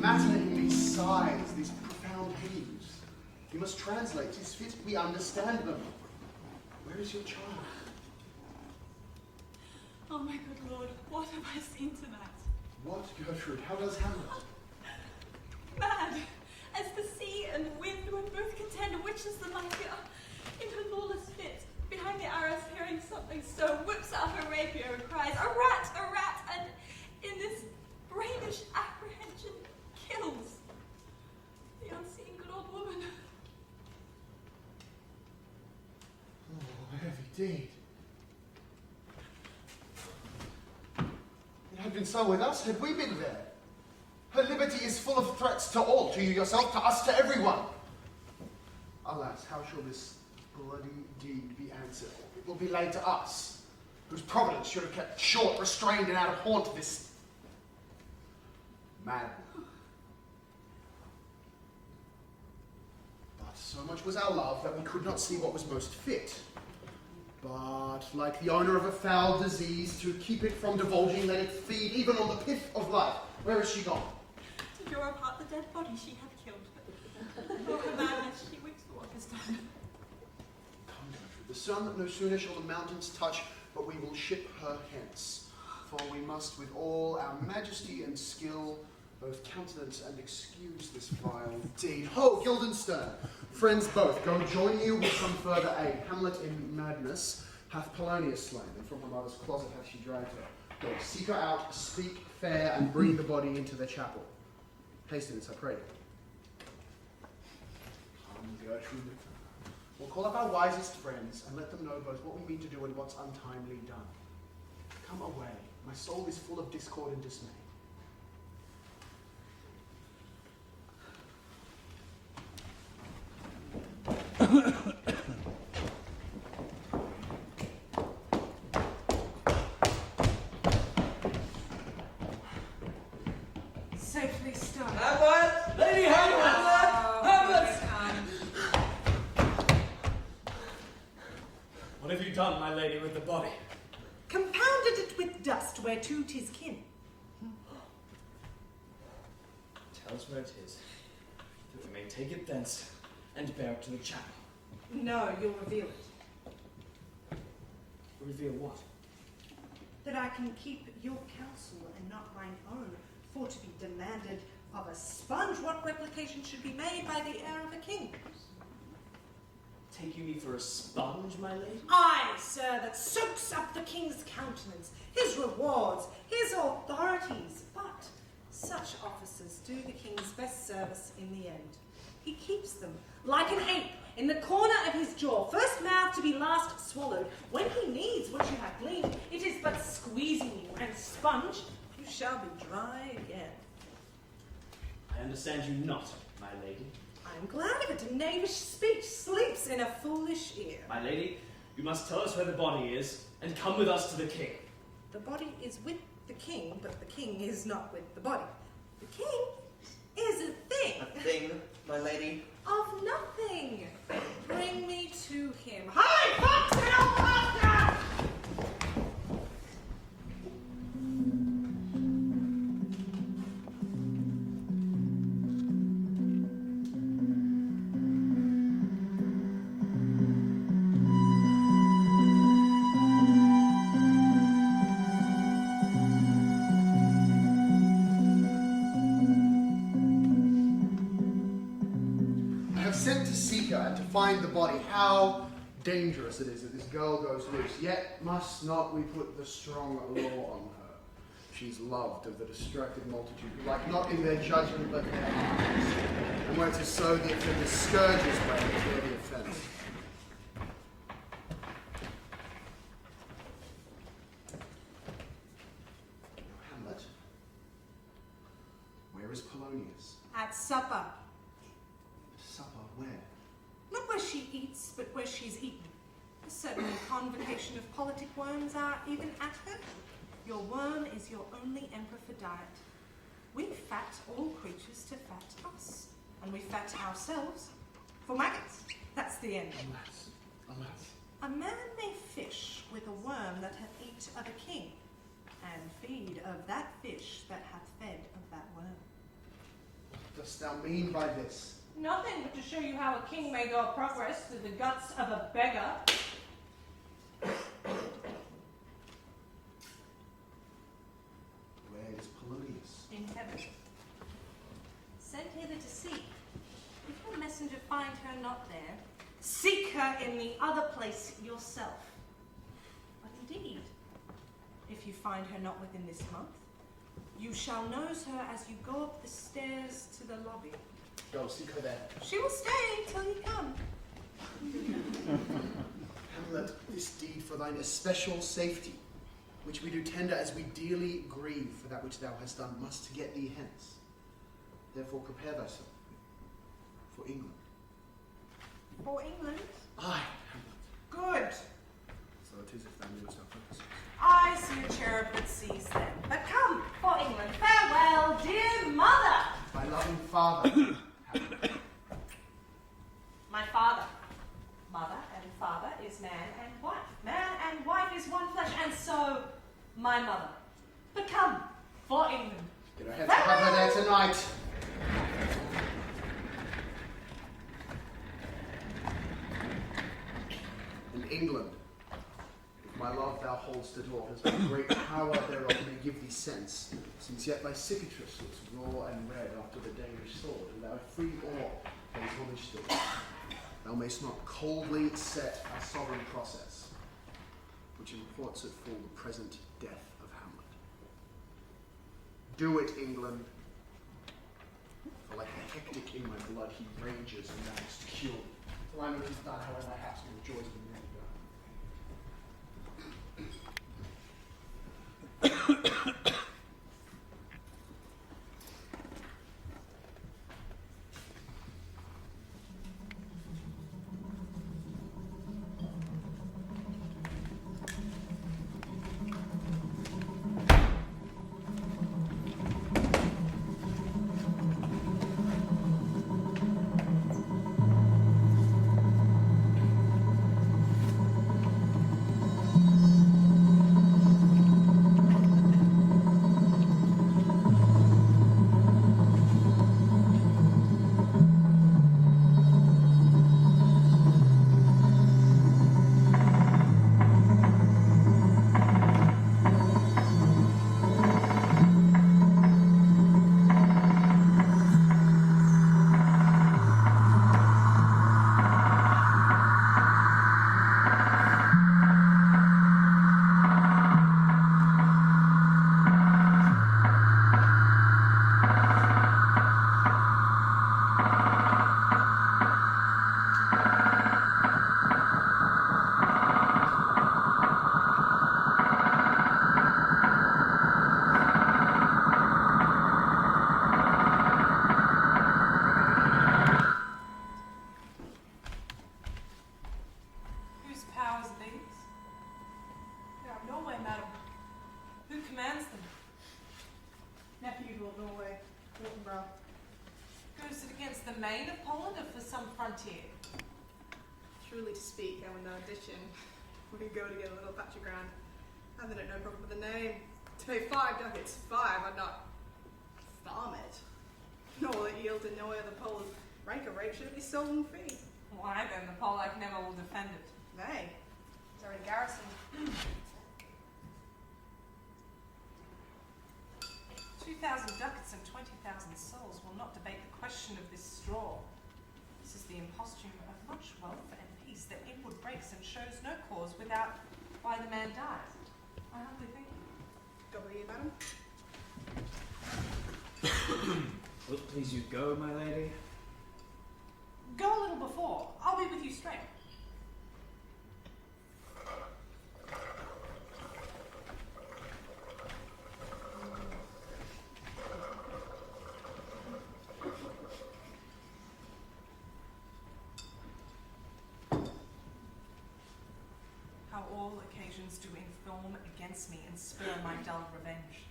Matter in these sighs, these profound heaves. You must translate. 'Tis fit we understand them. Where is your child? Oh my good lord, what have I seen tonight? What, Gertrude? How does Hamlet? Mad, as the sea and wind when both contend which is the mightier. In her lawless fit, behind the arras hearing something so, whips out her rapier and cries, a rat, and in this brainish apprehension kills the unseen good old woman. Oh, heavy deed. It had been so with us had we been there. Her liberty is full of threats to all, to you yourself, to us, to everyone. Alas, how shall this bloody deed be answered? It will be laid to us, whose providence should have kept short, restrained, and out of haunt this madman. But so much was our love that we could not see what was most fit. But, like the owner of a foul disease, to keep it from divulging, let it feed even on the pith of life. Where is she gone? To draw apart the dead body she hath killed. For her madness, she weeps for what is done. Come, Gertrude, the sun no sooner shall the mountains touch, but we will ship her hence. For we must, with all our majesty and skill, both countenance and excuse this vile deed. Ho, Guildenstern! Friends both, go join you with some further aid. Hamlet in madness hath Polonius slain, and from her mother's closet hath she dragged her. Go, seek her out, speak fair, and bring the body into the chapel. Hastings, I pray. Come, Gertrude. We'll call up our wisest friends and let them know both what we mean to do and what's untimely done. Come away. My soul is full of discord and dismay. Safely start. Hamlet! Lady Hamlet! Hamlet! What have you done, my lady, with the body? Compounded it with dust whereto 'tis kin. Tell us where it is, that we may take it thence and bear it to the chapel. No, you'll reveal it. Reveal what? That I can keep your counsel and not mine own, for to be demanded of a sponge what replication should be made by the heir of a king. Take you me for a sponge, my lady? Aye, sir, that soaks up the king's countenance, his rewards, his authorities. But such officers do the king's best service in the end. He keeps them like an ape in the corner of his jaw, first mouth to be last swallowed. When he needs what you have gleaned, it is but squeezing you, and sponge, you shall be dry again. I understand you not, my lady. I am glad of it. A knavish speech sleeps in a foolish ear. My lady, you must tell us where the body is, and come with us to the king. The body is with the king, but the king is not with the body. The king is a thing. A thing, my lady? Of nothing. Bring me to him. Hi, fox and alpaca! And to find the body. How dangerous it is that this girl goes loose. Yet must not we put the strong law on her. She's loved of the distracted multitude, who like not in their judgment but their eyes. And where 'tis so, the offender scourges way to bear the offence. Hamlet, where is Polonius? At supper. Supper where? Not where she eats, but where she's eaten. A certain convocation of politic worms are even at her. Your worm is your only emperor for diet. We fat all creatures to fat us. And we fat ourselves for maggots. That's the end. Alas, Alas. A man may fish with a worm that hath eat of a king, and feed of that fish that hath fed of that worm. What dost thou mean by this? Nothing but to show you how a king may go progress through the guts of a beggar. Where is Polonius? In heaven. Sent hither to seek. If your messenger find her not there, seek her in the other place yourself. But indeed, if you find her not within this month, you shall nose her as you go up the stairs to the lobby. Go, seek her there. She will stay till you come. Hamlet, this deed for thine especial safety, which we do tender as we dearly grieve for that which thou hast done, must get thee hence. Therefore prepare thyself for England. For England? Aye, Hamlet. Good. So it is if thou knewest our purposes. I see a cherub that sees them. But come, for England. Farewell, dear mother. My loving father, Hamlet. My father. Mother and father is man and wife. Man and wife is one flesh, and so my mother. But come, for England. Get our heads above her there tonight. In England, if my love thou hold'st at all, as the great power thereof may give thee sense, since yet thy cicatrice looks raw and red after the Danish sword, and thou free oar pays homage still, thou mayst not coldly set a sovereign process, which imports at full the present death of Hamlet. Do it, England, for like a hectic in my blood he rages and ranks to kill, till I know it is done, however my house will joys me. the main of Poland or for some frontier? Truly to speak, I'm in no addition. We go to get a little patch of ground. I haven't no problem with the name. To pay 5 ducats, 5, I'd not farm it. Nor will it yield to no other Polish rank or rate should it be sold in fee. Why then, the Polak never will defend it. Nay, it's already garrisoned. 2,000 ducats and 20,000 souls will not debate the question of this straw. This is the imposture of much wealth and peace that inward breaks and shows no cause without why the man dies. I humbly thank you. God with you, madam. Will it please you go, my lady? Go a little before. I'll be with you straight. How all occasions do inform against me and spur my dull revenge.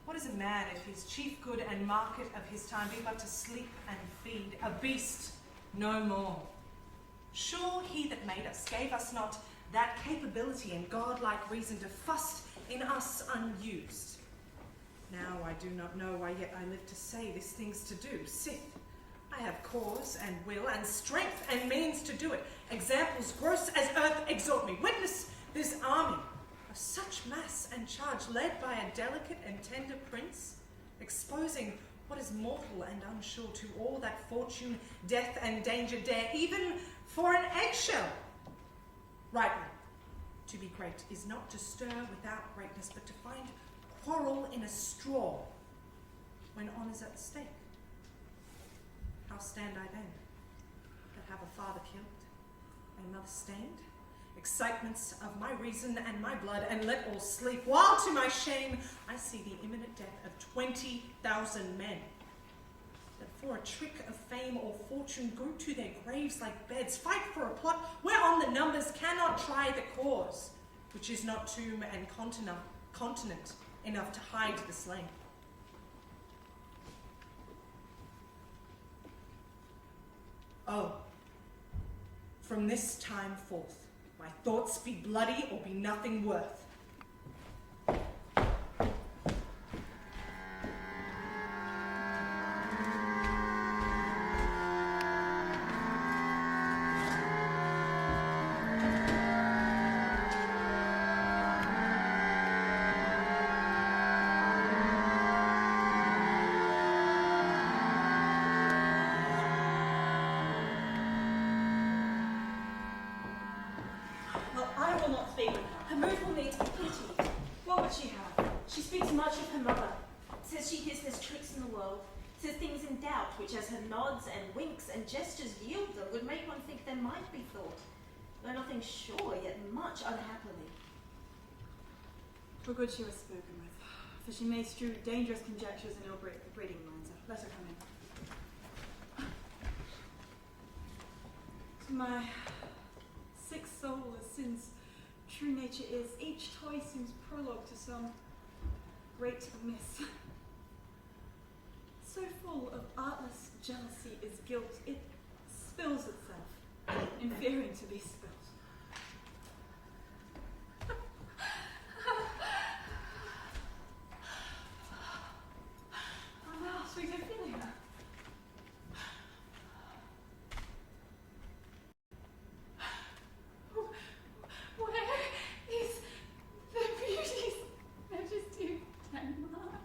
What is a man if his chief good and market of his time be but to sleep and feed, a beast no more? Sure, he that made us gave us not that capability and godlike reason to fuss in us unused. Now I do not know why yet I live to say these things to do. Sith, I have cause and will and strength and means to do it. Examples gross as earth exhort me. Witness this army of such mass and charge, led by a delicate and tender prince, exposing what is mortal and unsure to all that fortune, death, and danger dare, even for an eggshell. Rightly, to be great is not to stir without greatness, but to find quarrel in a straw when honour's at stake. How stand I then, that have a father killed, a mother stained, excitements of my reason and my blood, and let all sleep, while to my shame I see the imminent death of 20,000 men, that for a trick of fame or fortune go to their graves like beds, fight for a plot whereon the numbers cannot try the cause, which is not tomb and continent enough to hide the slain. Oh, from this time forth, my thoughts be bloody or be nothing worth. Well, I will not speak with her. Her mood will need pity. What would she have? She speaks much of her mother. Says she hears there's tricks in the world. Says things in doubt, which as her nods and winks and gestures yield them, would make one think there might be thought. Though nothing sure, yet much unhappily. For good she was spoken with, for she may strew dangerous conjectures in ill breeding minds. Let her come in. To my sick soul, as sin's true nature is, each toy seems prologue to some great amiss. So full of artless jealousy is guilt, it spills itself, in fearing to be spilt. Oh wow, sweet Ophelia. Where is the beauty's majesty and mine?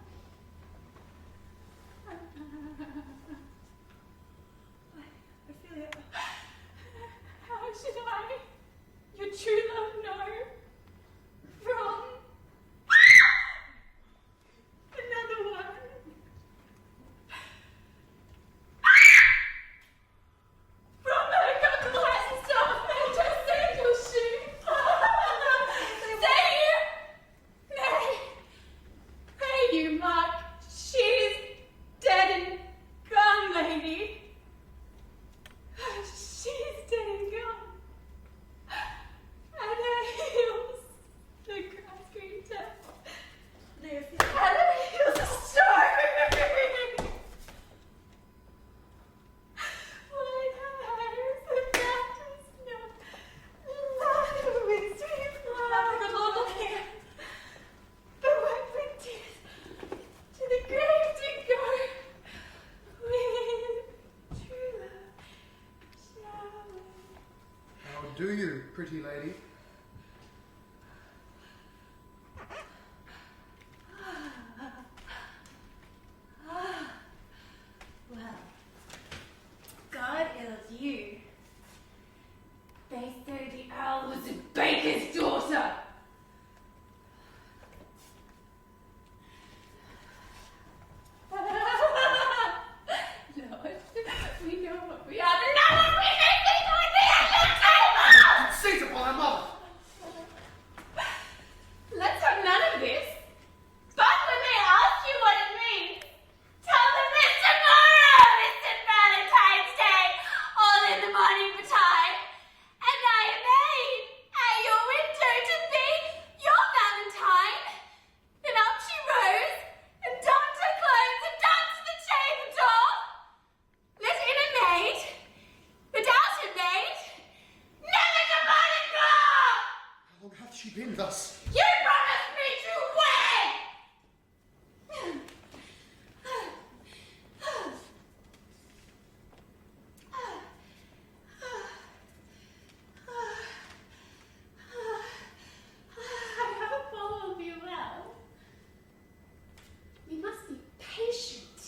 Ophelia, how should I, your true love, know from another one? From her conquest of magical shoe. Say you, nay, pray you, Mark, she's dead and gone, lady. She's dead and gone. At her heels, the grass green death. At her heels, a storm. White hairs, the mountain snow. Louder winds we fly. Good Lord, look here. The wet with tears, to the grave to go. With true love shall we. How do you, pretty lady? Well, God ills you. They say the owl was a baker's daughter. Lord, we know what we are. The number we make like the end of time. Conceit upon her mother! been thus? You promised me to wed! I haven't followed you well. We must be patient.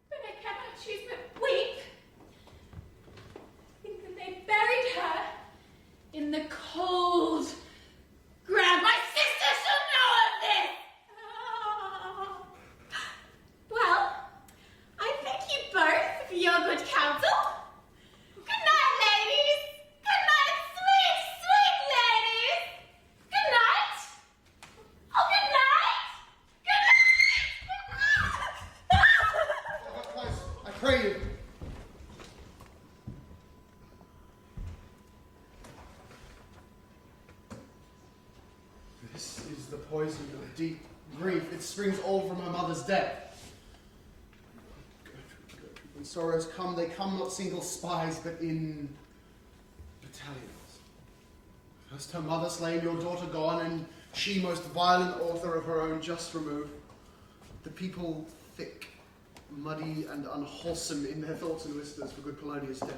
But I cannot choose but weep. Think that they buried her in the cold ground. My sister shall know of this! Well, I thank you both for your good counsel. Good night, ladies. Good night, sweet, sweet ladies. Good night. Oh, good night. Good night. Christ, I pray you. This is the poison of deep grief. It springs all from her mother's death. Gertrude, when sorrows come, they come not single spies, but in battalions. First her mother slain, your daughter gone, and she most violent author of her own just remove. The people thick, muddy, and unwholesome in their thoughts and whispers for good Polonia's death.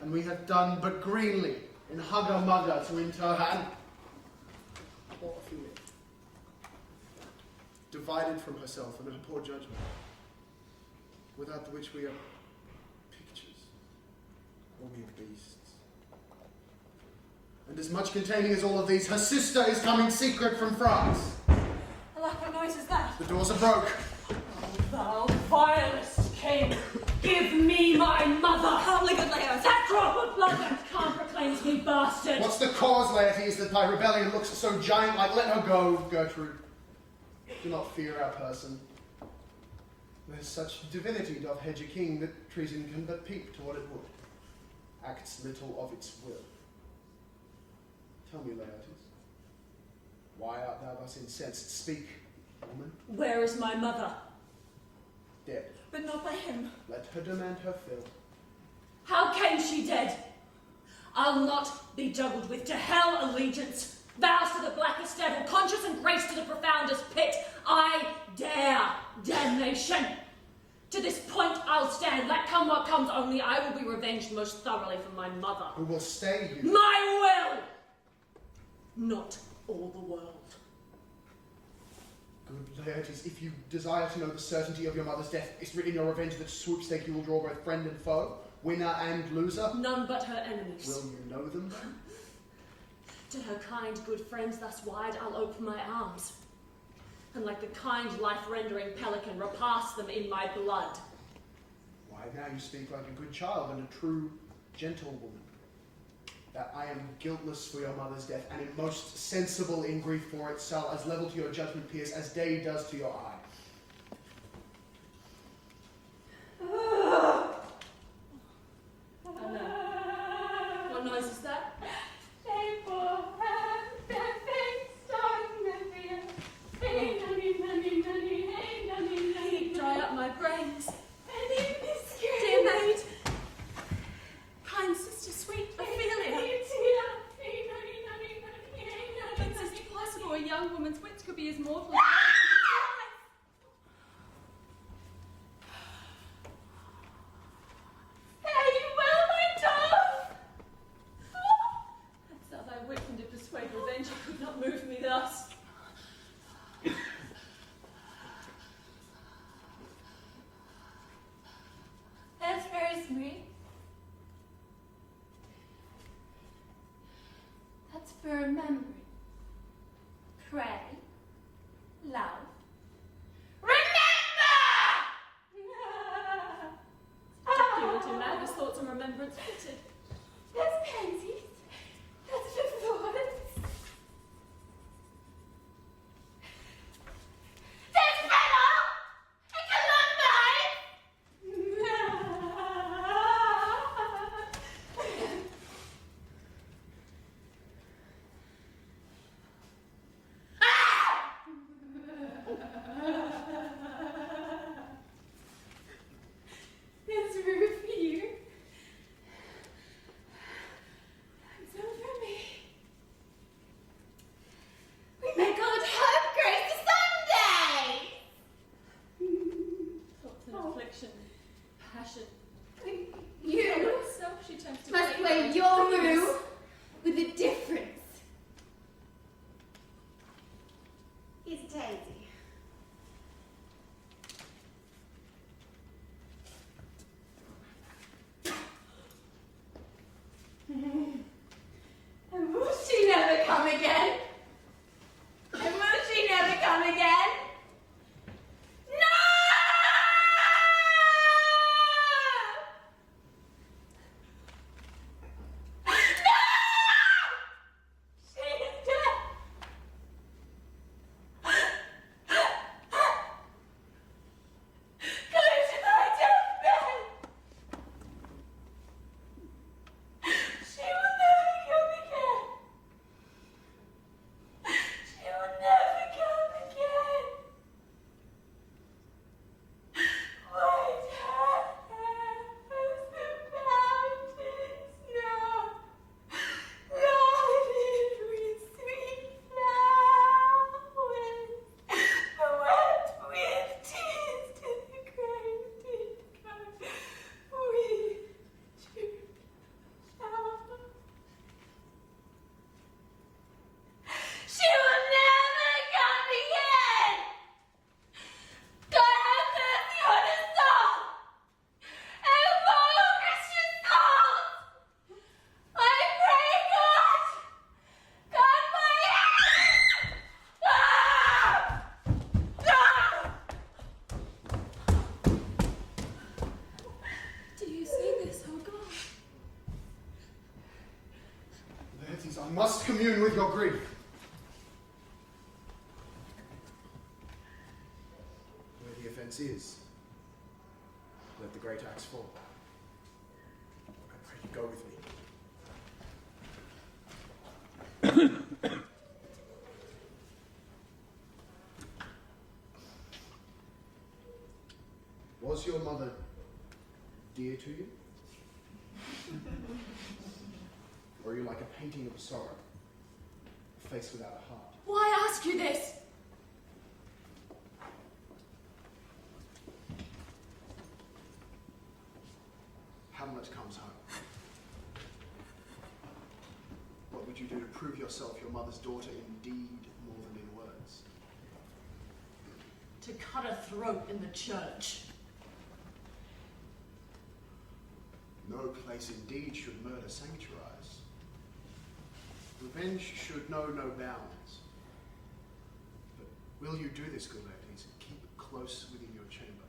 And we have done but greenly in hugger-mugger to inter her, and poor Ophelia, divided from herself and her poor judgment, without the which we are pictures, or mere beasts. And as much containing as all of these, her sister is coming secret from France. Alack, what noise is that? The doors are broke. Thou vilest king, give me my mother! Calmly, good Leos. That drop of blood that can't proclaims me bastard! What's the cause, laity, is that thy rebellion looks so giant-like? Let her go, Gertrude. Do not fear our person. There's such divinity doth hedge a king that treason can but peep toward it would. Acts little of its will. Tell me, Laertes, why art thou thus incensed? Speak, woman. Where is my mother? Dead. But not by him. Let her demand her fill. How came she dead? I'll not be juggled with to hell allegiance, vows to the blackest devil, conscience and grace to the profoundest pit. I dare damnation. To this point I'll stand, let come what comes, only I will be revenged most thoroughly for my mother. Who will stay you? My will! Not all the world. Good Laertes, if you desire to know the certainty of your mother's death, it's written in your revenge that swoopstake you will draw both friend and foe, winner and loser. None but her enemies. Will you know them then? To her kind, good friends thus wide, I'll open my arms, and like the kind, life-rendering pelican, repass them in my blood. Why, now you speak like a good child and a true gentlewoman. That I am guiltless for your mother's death, and am most sensible in grief for it, shall as level to your judgment pierce as day does to your eye. Oh no. What noise is that? Dry up my brains. Dear maid. Kind sister, sweet Ophelia. But sister, possible a young woman's wits could be as mortal. Hadst thou thy wit and did persuade revenge, it could not move me thus. That's very sweet. That's for remembering. Pray. Love. Particular to madness, thoughts and remembrance fitted. That's pansies. That's just thoughts. That's fennel! And columbine! That's rude for you. passion. You Herself she turns to must blame play and your bitterness. role with a difference. Here's Daisy. And will she never come again? And will she never come again? No! No! She is dead. Go to my deathbed. She will never come again. She will never come again. White hair as the mountains now, loaded with sweet flowers, wet with tears to the grave did go. We two shall. She will never come again! God have mercy on us all! And for all Christian souls! I pray God! God my Do you see this, oh God? Laertes, I must commune with your grief. Where the offence is, let the great axe fall. I pray you go with me. Was your mother dear to you? Or are you like a painting of sorrow, a face without a heart? Why ask you this? Hamlet comes home. What would you do to prove yourself your mother's daughter indeed more than in words? To cut a throat in the church. No place indeed should murder sanctuarize. Revenge should know no bounds. But will you do this, good ladies? Keep close within your chamber.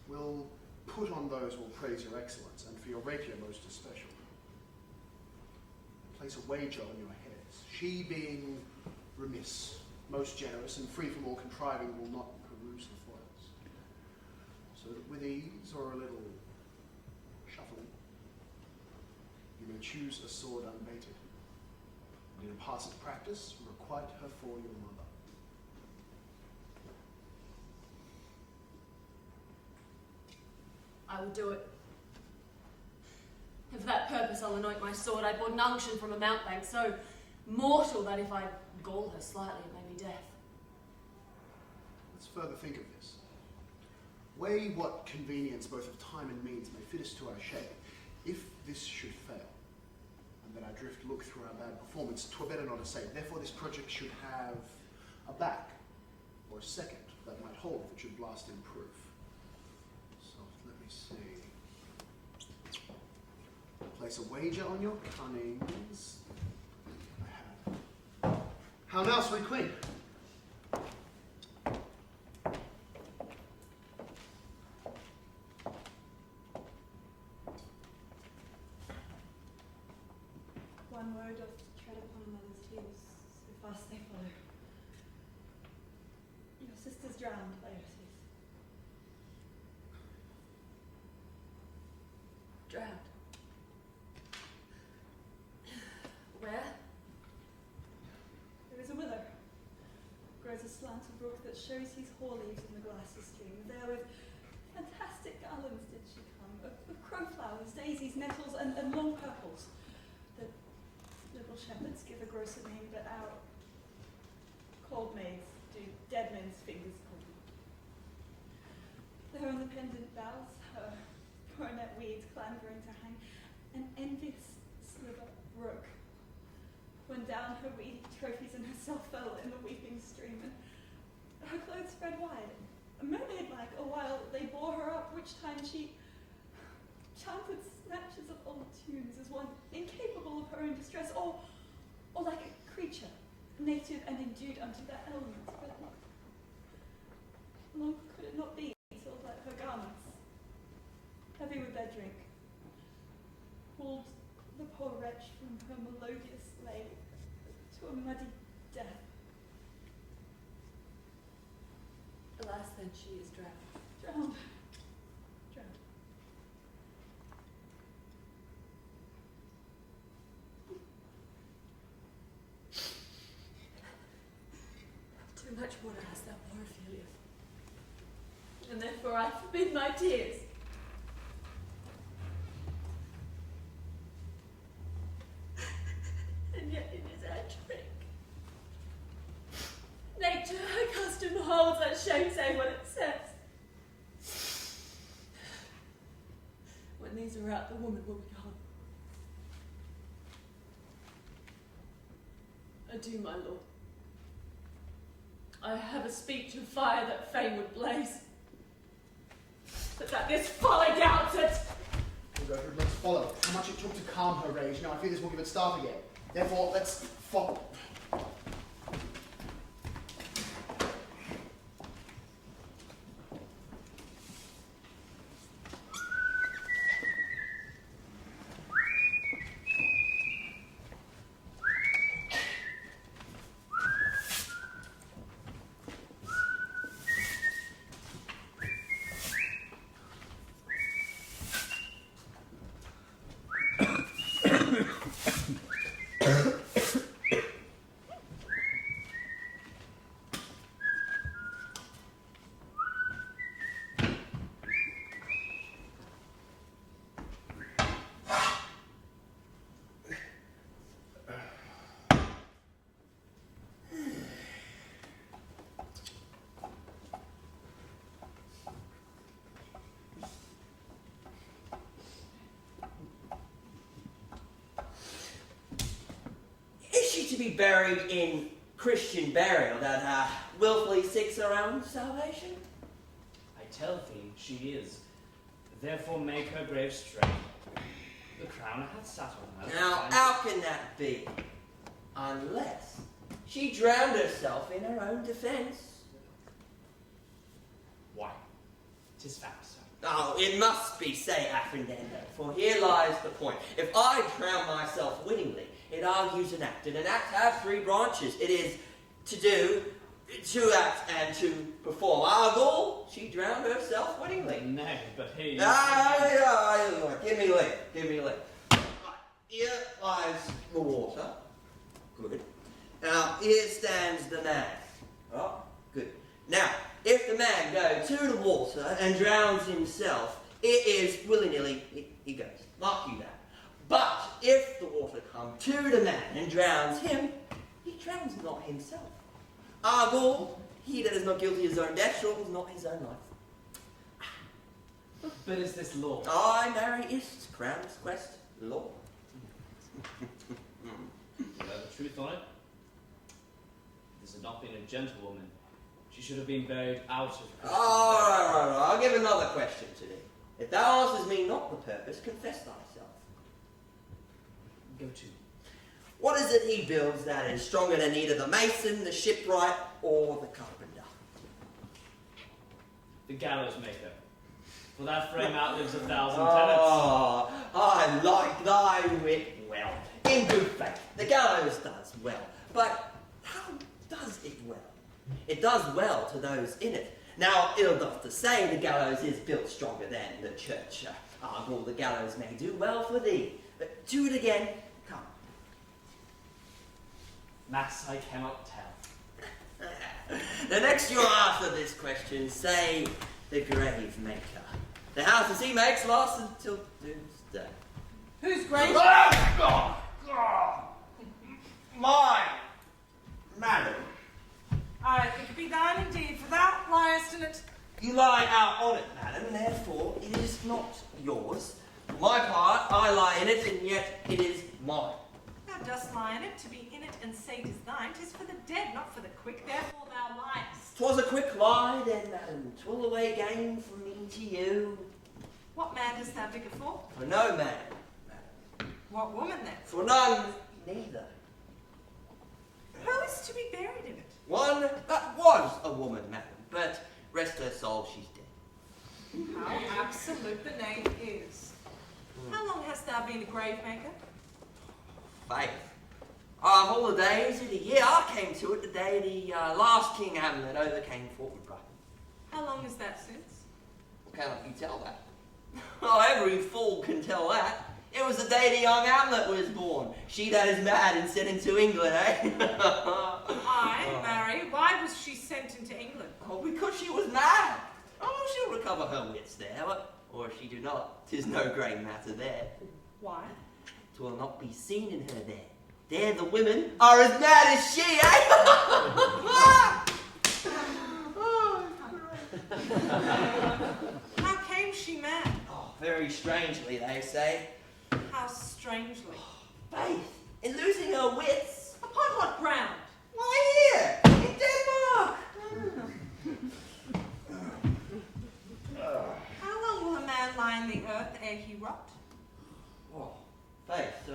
Will put on those will praise your excellence, and for your rapier most especial. Place a wager on your heads. She being remiss, most generous, and free from all contriving, will not peruse the foils. So that with ease or a little shuffling, you may choose a sword unbaited, and in a passing practice, requite her for your mother. I will do it. And for that purpose I'll anoint my sword. I bought an unction from a mountebank so mortal that if I gall her slightly it may be death. Let's further think of this. Weigh what convenience both of time and means may fit us to our shape. If this should fail, and that our drift look through our bad performance, 'twere better not assay. Therefore this project should have a back, or a second, that might hold if it should blast in proof. So let me see. Place a wager on your cunnings. I have. How now, sweet queen? One word doth tread upon a mother's heels, so fast they follow. Your sister's drowned, Laertes. Drowned. Where? There is a willow. Grows aslant a brook that shows his hoar leaves in the glassy stream. There with fantastic garlands did she come, of crowflowers, daisies, nettles, and long purples. The little shepherds give a grosser name, but our cold maids do dead men's fingers call them. There are when the pendant bows, her coronet weeds clambering to hang, an envious sliver broke, when down her weedy trophies and herself fell in the weeping stream, and her clothes spread wide, mermaid-like, a while they bore her up, which time she chanted snatches of old tunes as one incapable of her own distress, or like a creature, native and endued unto that element. But long could it not be till that her garments, heavy with their drink, pulled the poor wretch from her melodious lay to a muddy death. Alas, then she is drowned. Drowned. Drowned. Too much water hast thou, poor Ophelia. And therefore I forbid my tears. And yet it is our trick. Nature, her custom holds that shame say what it says. When these are out, the woman will be gone. Adieu, my lord. I have a speech of fire that fain would blaze, but that this folly doubts it. We'll go through, let's follow. How much it took to calm her rage. Now I fear this will give it start again. Therefore, let's follow. To be buried in Christian burial that willfully seeks her own salvation? I tell thee, she is. Therefore make her grave straight. The crown hath sat on her. Now, how can that be? Unless she drowned herself in her own defence. Why? 'Tis fact, sir. Oh, it must be, say Affindendo, for here lies the point. If I drown myself wittingly, it argues an act, and an act has three branches. It is to do, to act, and to perform. Argyle, she drowned herself wittingly. Nay, but here you... Give me leave. Right, here lies the water. Good. Now, here stands the man. Oh, good. Now, if the man goes to the water and drowns himself, it is willy-nilly, he goes. Mark you that. But if the water comes to the man and drowns him, he drowns not himself. Argyle, he that is not guilty of his own death, shortens not his own life. But is this law? I marry is Crown's quest law. You know the truth on it? If this had not been a gentlewoman, she should have been buried out of Christian burial. All right. I'll give another question to thee. If thou answers me not the purpose, confess thyself. Go to. What is it he builds that is stronger than either the mason, the shipwright, or the carpenter? The gallows maker. For that frame outlives 1,000 tenants. Oh, I like thy wit well. In good faith, the gallows does well. But how does it well? It does well to those in it. Now, ill doth to say the gallows is built stronger than the church. Argyle, the gallows may do well for thee. But to it again, come. Mass, I cannot tell. The next you answer this question, say the grave maker. The houses he makes last until doomsday. Whose grave? Mine, madam. Aye, it could be thine indeed, for thou liest in it, You lie out on it, madam, therefore it is not yours. For my part, I lie in it, and yet it is mine. Thou dost lie in it, to be in it and say 'tis thine. 'Tis for the dead, not for the quick, therefore thou liest. 'Twas a quick lie, then, madam. 'Twill away gain from me to you. What man dost thou dig it for? For no man, madam. What woman then? For none, neither. Who is to be buried in it? One that was a woman, madam, but rest her soul, she's dead. How absolute the name is. How long hast thou been a grave maker? Faith. Of all the days of the year, I came to it the day the last King Hamlet overcame Fort Woodruff. How long is that since? Cannot you tell that? Oh, every fool can tell that. It was the day the young Hamlet was born. She that is mad and sent into England, eh? Aye, marry. Why was she sent into England? Oh, because she was mad. Oh, she'll recover her wits there, or if she do not, 'tis no great matter there. Why? 'Twill not be seen in her there. There the women are as mad as she, eh? How came she mad? Oh, very strangely, they say. How strangely. Faith, in losing her wits. Upon what ground? Why here, in Denmark. How long will a man lie in the earth ere he rot? Oh, Faith,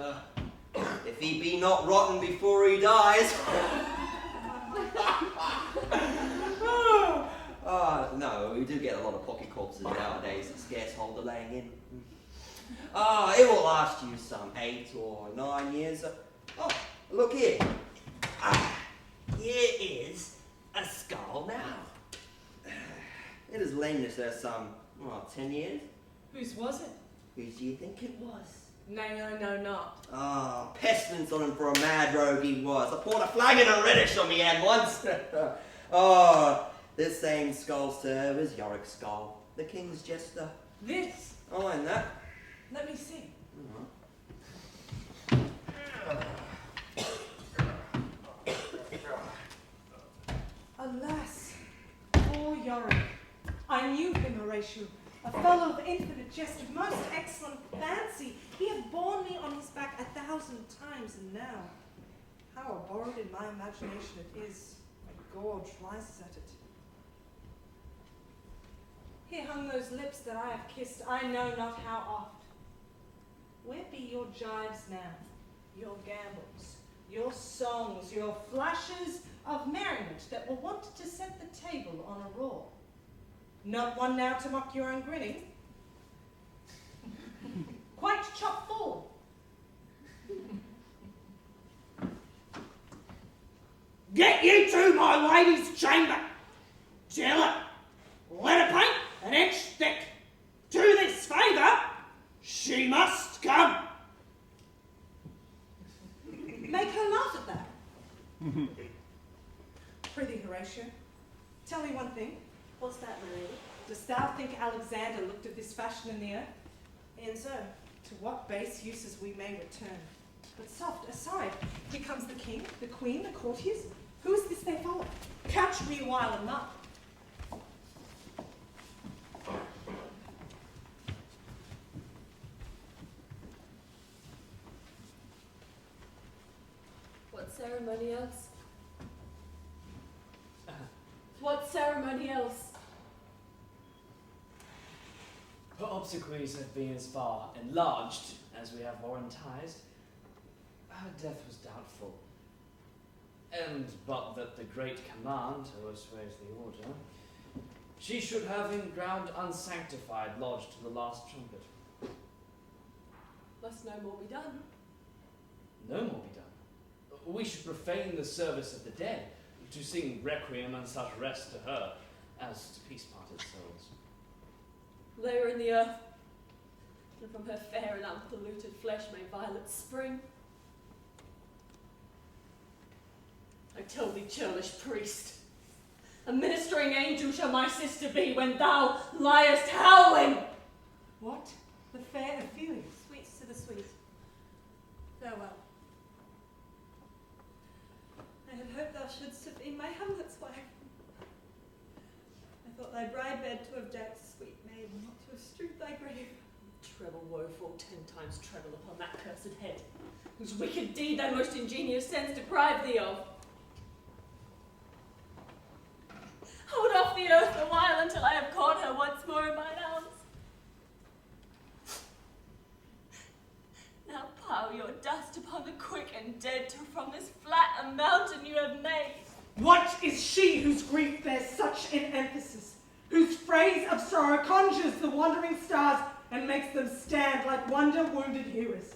if he be not rotten before he dies. No, we do get a lot of pocket corpses nowadays that scarce hold the laying in. It will last you some 8 or 9 years. Oh, look here. Here is a skull now. It has lain there some 10 years. Whose was it? Whose do you think it was? Nay, I know not. Pestilence on him for a mad rogue he was. I poured a flagon of reddish on me head once. This same skull, sir, was Yorick's skull, the king's jester. This? Oh, and that? Let me see. Alas, poor Yorick. I knew him, Horatio, a fellow of infinite jest, of most excellent fancy. He hath borne me on his back 1,000 times, and now, how abhorred in my imagination it is, my gorge rises at it. Here hung those lips that I have kissed, I know not how oft. Where be your jibes now, your gambols, your songs, your flashes of merriment that were wont to set the table on a roar? Not one now to mock your own grinning? Quite chock full. Get you to my lady's chamber. Tell her, let her paint an inch thick. To this favour, she must come. Make her laugh at that. Prithee, Horatio, tell me one thing. What's that, my lady? Dost thou think Alexander looked of this fashion in the earth? And so, To what base uses we may return. But soft, aside. Here comes the king, the queen, the courtiers. Who is this they follow? Couch me a while and mark. What ceremony else? What ceremony else? Her obsequies have been as far enlarged as we have warrantized. Her death was doubtful. And but that the great command who sways the order, she should have in ground unsanctified lodged to the last trumpet. Must no more be done. No more be done. We should profane the service of the dead, to sing requiem and such rest to her, as to peace-parted souls. Lay her in the earth, and from her fair and unpolluted flesh may violets spring. I tell thee, churlish priest, a ministering angel shall my sister be when thou liest howling. What? The fair of feelings. sweets to the sweet. Farewell. I had hoped thou shouldst have been my Hamlet's wife. I thought thy thy bride bed to have decked, sweet maid, not to have strewed thy grave. Treble woeful, 10 times treble upon that cursed head, whose wicked deed thy most ingenious sense deprived thee of. Hold off the earth a while until I have caught her once more in mine arms. Now pile your dust upon the quick and dead till from this flat a mountain you have made. What is she whose grief bears such an emphasis, whose phrase of sorrow conjures the wandering stars and makes them stand like wonder-wounded heroes?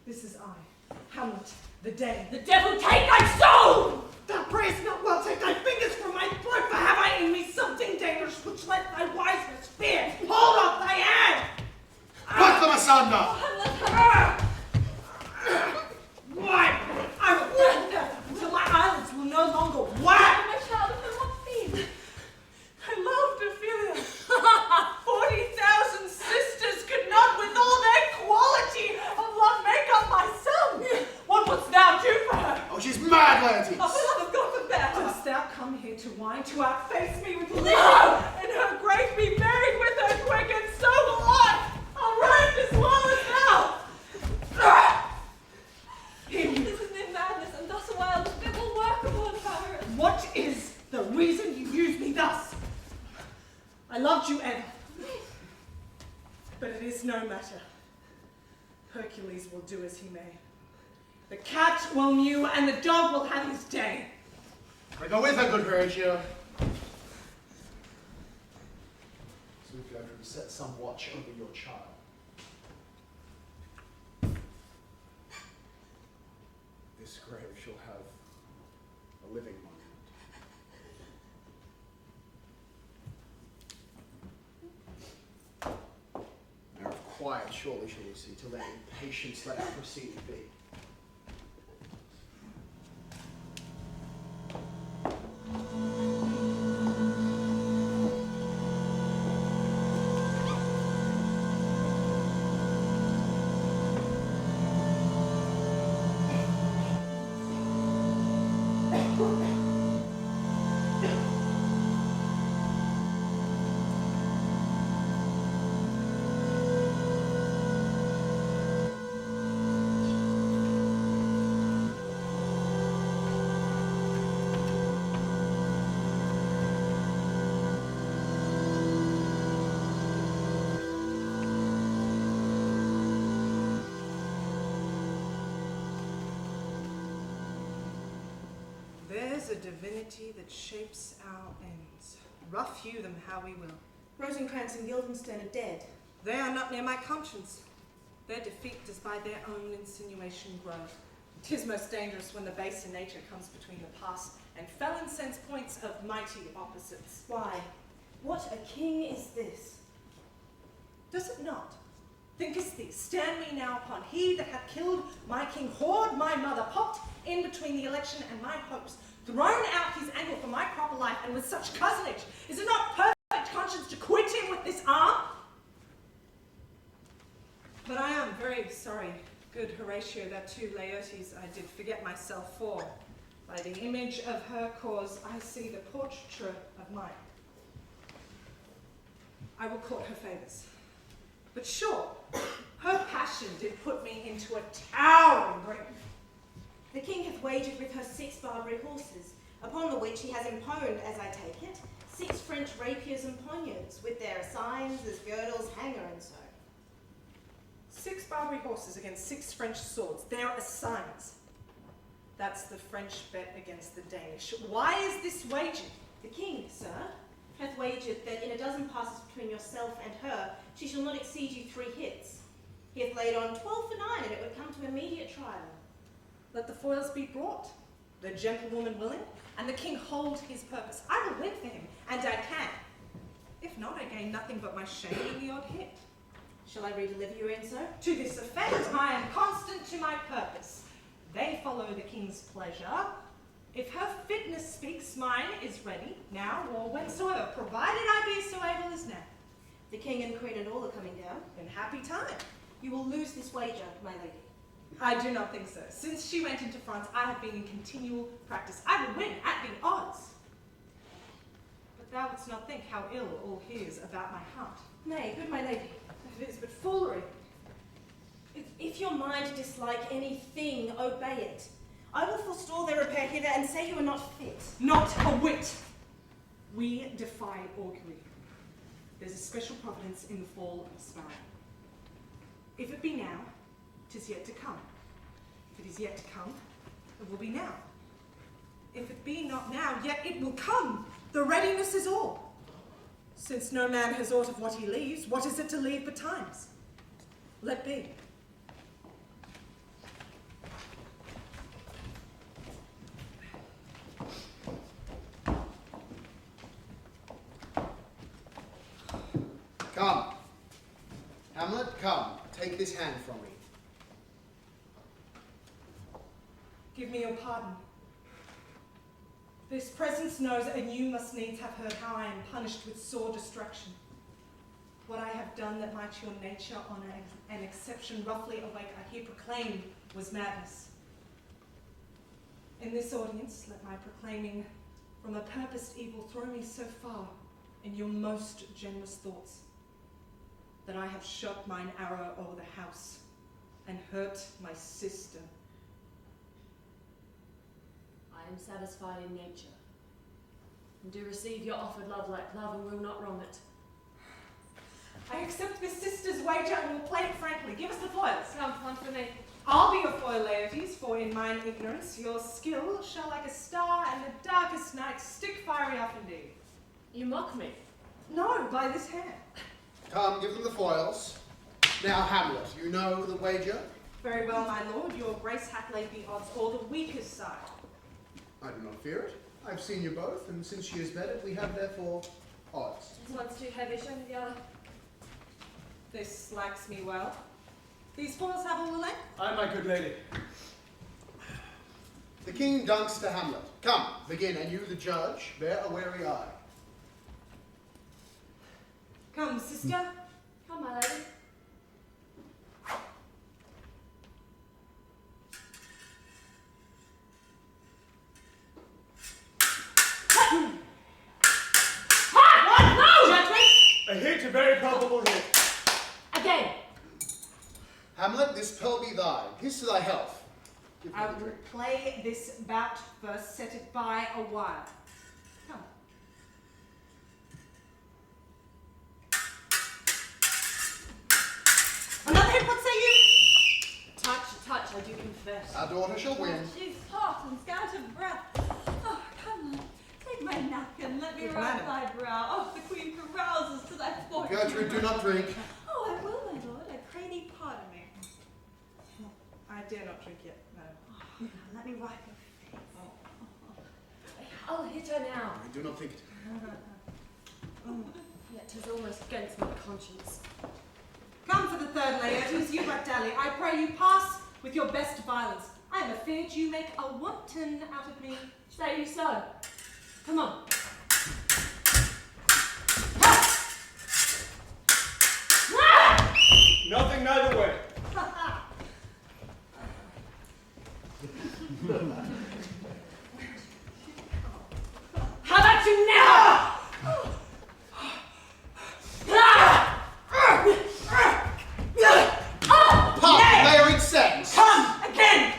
This is I, Hamlet, the day. The devil take thy soul! Thou prayest not well, take thy fingers from my throat, for have I in me something dangerous which let thy wiseness fear? Hold up thy hand! Put them asunder! Why? I will hold them until my eyelids will no longer wag! My child, of whom what theme? I loved Ophelia. 40,000 sisters could not with all their quality of love make up my son. What wouldst thou do for her? Oh, she's mad, laity! Oh, for love of God, forbear. Dost thou come here to whine, to outface me with No! In her grave be buried with her quick, and so will I. I'll ride as well as thou. This is mere madness, and thus a wild fit will work upon her. What is the reason you use me thus? I loved you ever, but it is no matter. Hercules will do as he may. The cat will mew and the dog will have his day. I go with her, good Horatio. Sweet Gertrude, set some watch over your child. This grave shall have a living monument. Now of quiet surely shall we see, till then in patience let our proceeding be. There's a divinity that shapes our ends. Rough hew them how we will. Rosencrantz and Guildenstern are dead. They are not near my conscience. Their defeat does by their own insinuation grow. 'Tis most dangerous when the baser nature comes between the past and felon sense points of mighty opposites. Why, what a king is this? Does it not? Thinkest thee, stand me now upon he that hath killed my king, whored my mother, popped in between the election and my hopes, thrown out his ankle for my proper life, and with such cozenage, is it not perfect conscience to quit him with this arm? But I am very sorry, good Horatio, that to Laertes I did forget myself, for by the image of her cause I see the portraiture of mine. I will court her favours. But sure, her passion did put me into a towering grief. The king hath wagered with her 6 Barbary horses, upon the which he has imponed, as I take it, 6 French rapiers and poniards, with their assigns as girdles, hanger, and so. 6 Barbary horses against 6 French swords. There are signs. That's the French bet against the Danish. Why is this wagered? The king, sir, hath wagered that in a dozen passes between yourself and her, she shall not exceed you 3 hits. He hath laid on 12 for 9, and it would come to immediate trial. Let the foils be brought, the gentlewoman willing, and the king hold his purpose. I will win for him, and I can. If not, I gain nothing but my shame and the odd hit. Shall I redeliver you in, sir? To this effect, I am constant to my purpose. They follow the king's pleasure. If her fitness speaks, mine is ready, now or whensoever, provided I be so able as now. The king and queen and all are coming down. In happy time. You will lose this wager, my lady. I do not think so. Since she went into France, I have been in continual practice. I will win at the odds. But thou wouldst not think how ill all hears about my heart. Nay, good my lady, It is but foolery. if your mind dislike anything, obey it. I will forestall their repair hither and say you are not fit. Not a whit. We defy augury. There's a special providence in the fall of a sparrow. If it be now, 'tis yet to come. If it is yet to come, it will be now. If it be not now, yet it will come. The readiness is all. Since no man has aught of what he leaves, what is it to leave betimes? Let be. Come. Hamlet, come. Take this hand from me. Give me your pardon. This presence knows, and you must needs have heard how I am punished with sore destruction. What I have done that might your nature on an exception roughly awake, I here proclaim was madness. In this audience, let my proclaiming from a purposed evil throw me so far in your most generous thoughts, that I have shot mine arrow o'er the house and hurt my sister. I am satisfied in nature, and do receive your offered love like love, and will not wrong it. I accept this sister's wager and will play it frankly. Give us the foils. Come, one for me. I'll be your foil, Laertes, for in mine ignorance your skill shall like a star and the darkest night stick fiery up indeed. You mock me. No, by this hand. Come, give them the foils. Now, Hamlet, you know the wager? Very well, my lord, your grace hath laid the odds all the weakest side. I do not fear it. I've seen you both, and since she is bettered, we have therefore odds. This one's too heavy, show me the other. This lacks me well. These foils have all the length? Aye, my good lady. The king dunks to Hamlet. Come, begin, and you, the judge, bear a wary eye. Come, sister. Come, my lady. A hit, a very palpable hit. Again. Hamlet, this pearl be thine. Here's to thy health. Give me I the will drink. play this bout first, set it by a while. Come. Another hit, what say you? Touch, I do confess. Our daughter shall win. She's hot and scant of breath. Oh, come on. Take my napkin, let me Good rub madam. thy brow. Oh, the queen carouses to thy fortune. Gertrude, do not drink. Oh, I will, my lord. I pray thee pardon me. I dare not drink yet, madam. Oh, let me wipe your face. I'll hit her now. I do not think it. Yet 'tis almost against my conscience. Come for the third, Laertes, you but dally. I pray you pass with your best violence. I am afeard you make a wanton out of me. Say you so. Come on. Nothing neither way. How about you now? Pop, layering sentence. Come again!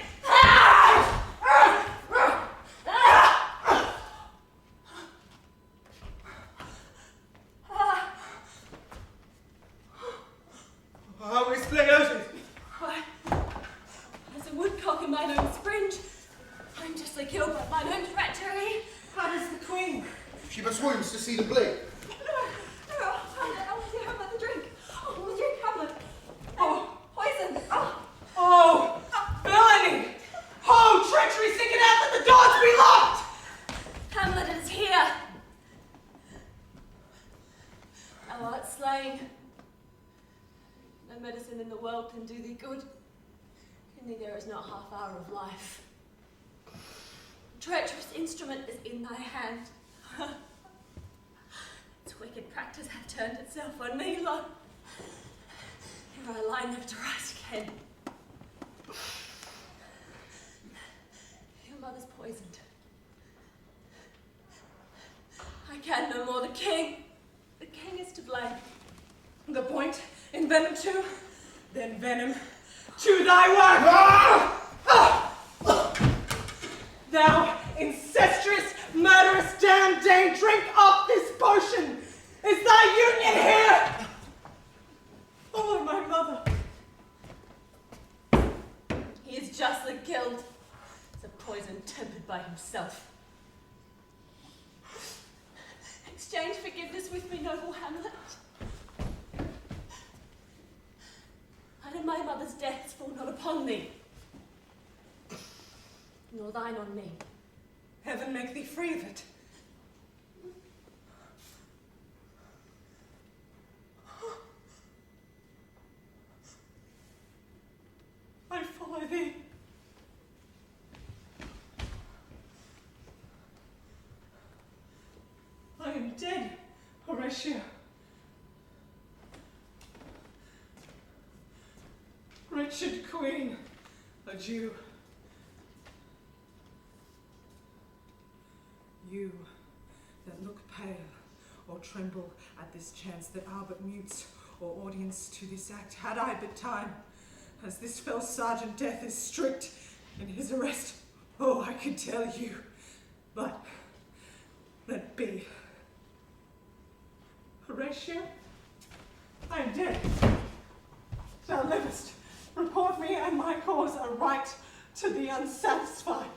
How is Laertes? Why, as a woodcock in mine own springe, I'm justly killed by mine own treachery. How is the queen? She but swoons to see the bleed. No, Hamlet, I want to have the drink. Oh, the drink, Hamlet. Oh, poison. Oh, Oh, villainy! Oh, treachery, sing it out that the doors be locked! Hamlet is here. Thou art slain. No medicine in the world can do thee good. In thee there is not half hour of life. Treacherous instrument is in thy hand. Its wicked practice hath turned itself on me, Lord. Here I lie never to rise again. Your mother's poisoned. I can no more. The king is to blame. The point in venom too? Then venom to thy work! Thou incestuous, murderous, damned Dane, drink up this potion! Is thy union here? Follow my mother. He is justly killed. It's a poison tempered by himself. Exchange forgiveness with me, noble Hamlet. And my mother's deaths fall not upon thee, nor thine on me. Heaven make thee free of it. I follow thee. I am dead, Horatio. Wretched queen, adieu. You that look pale or tremble at this chance that are but mutes or audience to this act, had I but time, as this fell Sergeant Death is strict in his arrest, oh, I could tell you, but let be. Horatio, I am dead. Thou livest. Report me and my cause aright to the unsatisfied.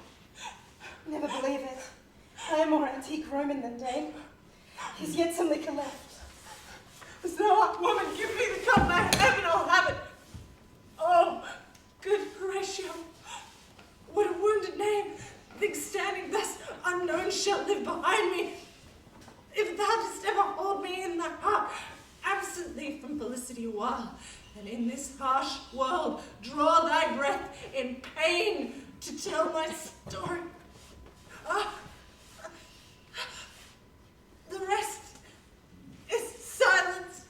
Never believe it. I am more antique Roman than Dane. Is yet some liquor left? As thou art woman, give me the cup, by heaven I'll have it. Oh, good Horatio, what a wounded name. Think standing thus unknown shalt live behind me. If thou didst ever hold me in thy heart, absent thee from felicity a while, and in this harsh world draw thy breath in pain to tell my story. The rest is silence.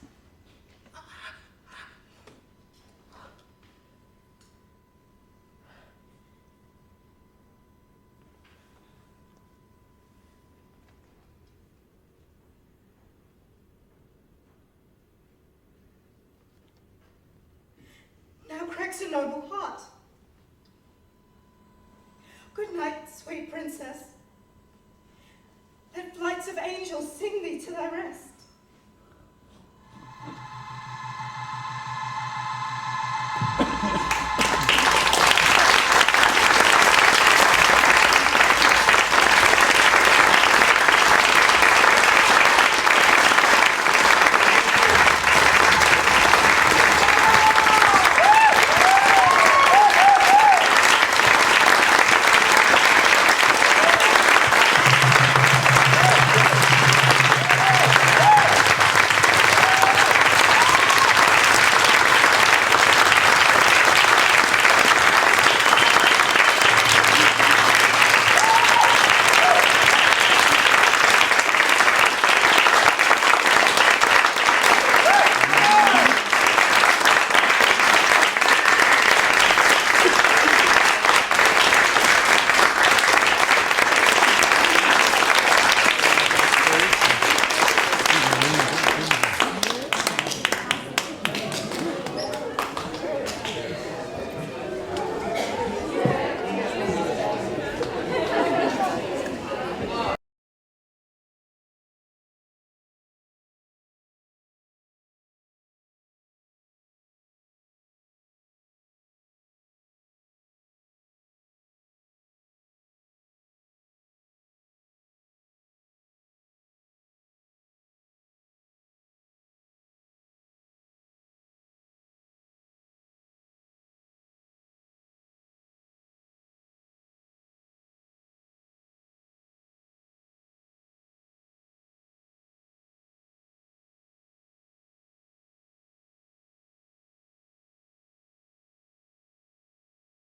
Now cracks a noble heart. Good night, sweet princess. Let flights of angels sing thee to thy rest.